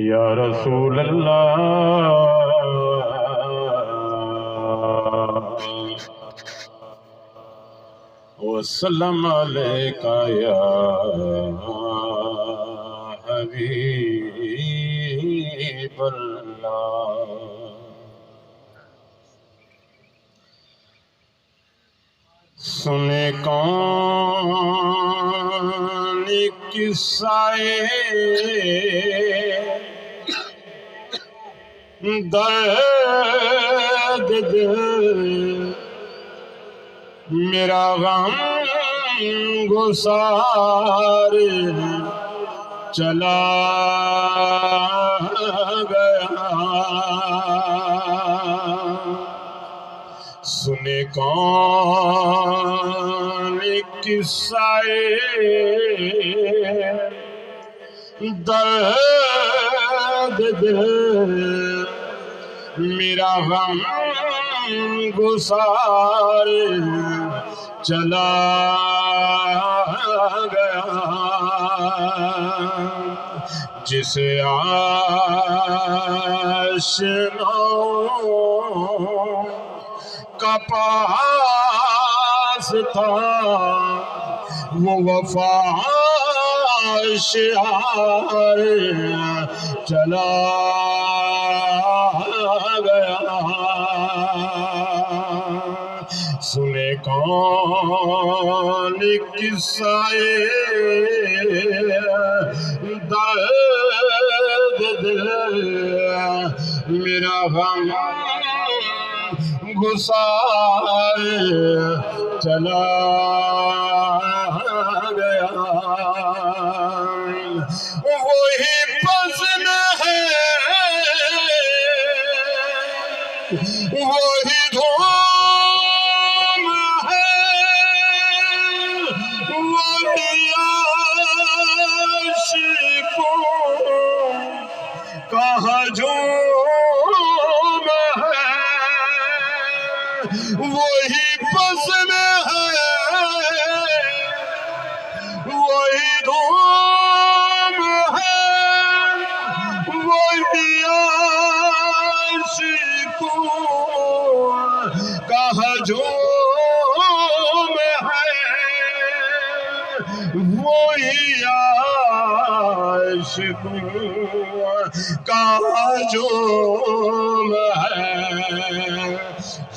یا رسول اللہ وسلم علیکہ یا حبیب اللہ۔ سنے کون قصے درد دل، میرا غم گسار چلا گیا۔ سنے کون قصے درد دل، میرا غم گسار چلا گیا۔ جسے آشناؤں کا پاس تھا وہ وفا شعار چلا گیا۔ سنے کون قصے درد دل، میرا غم گسار چلا گیا۔ وہی بزم ہے، وہی دھوم ہے، وہی عاشقوں کا ہجوم ہے، وہی بزم ہے، وہی دھوم ہے، وہی عاشقوں کا ہجوم ہے، وہی عاشقوں کا ہجوم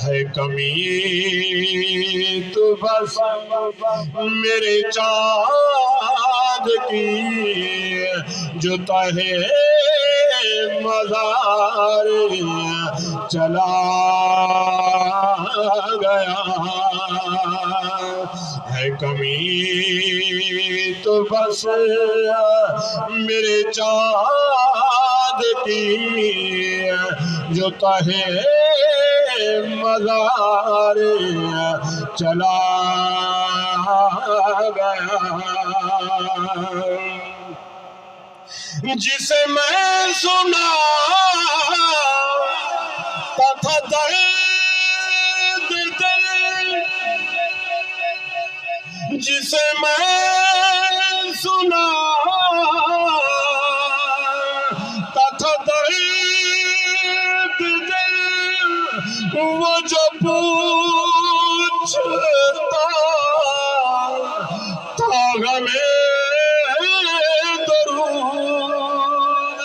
ہے کمی تو بس میرے چاند کی جو تہے مزار چلا گیا۔ ہے کمی تو بس میرے چاند کی جو تہے مزار چلا گیا۔ جسے میں سنا تھا درد دل، جسے میں سنا تھا درد دل، وہ جو پوچھتا تھا غمِ درود،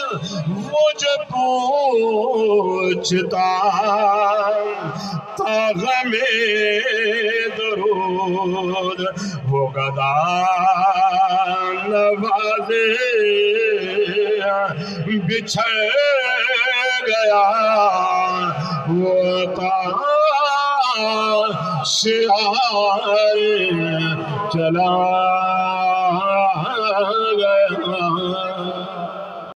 وہ جو پوچھتا تھا غمِ درود، وہ گدا نوازے بچھڑ گیا، وہ عطا شعار چلا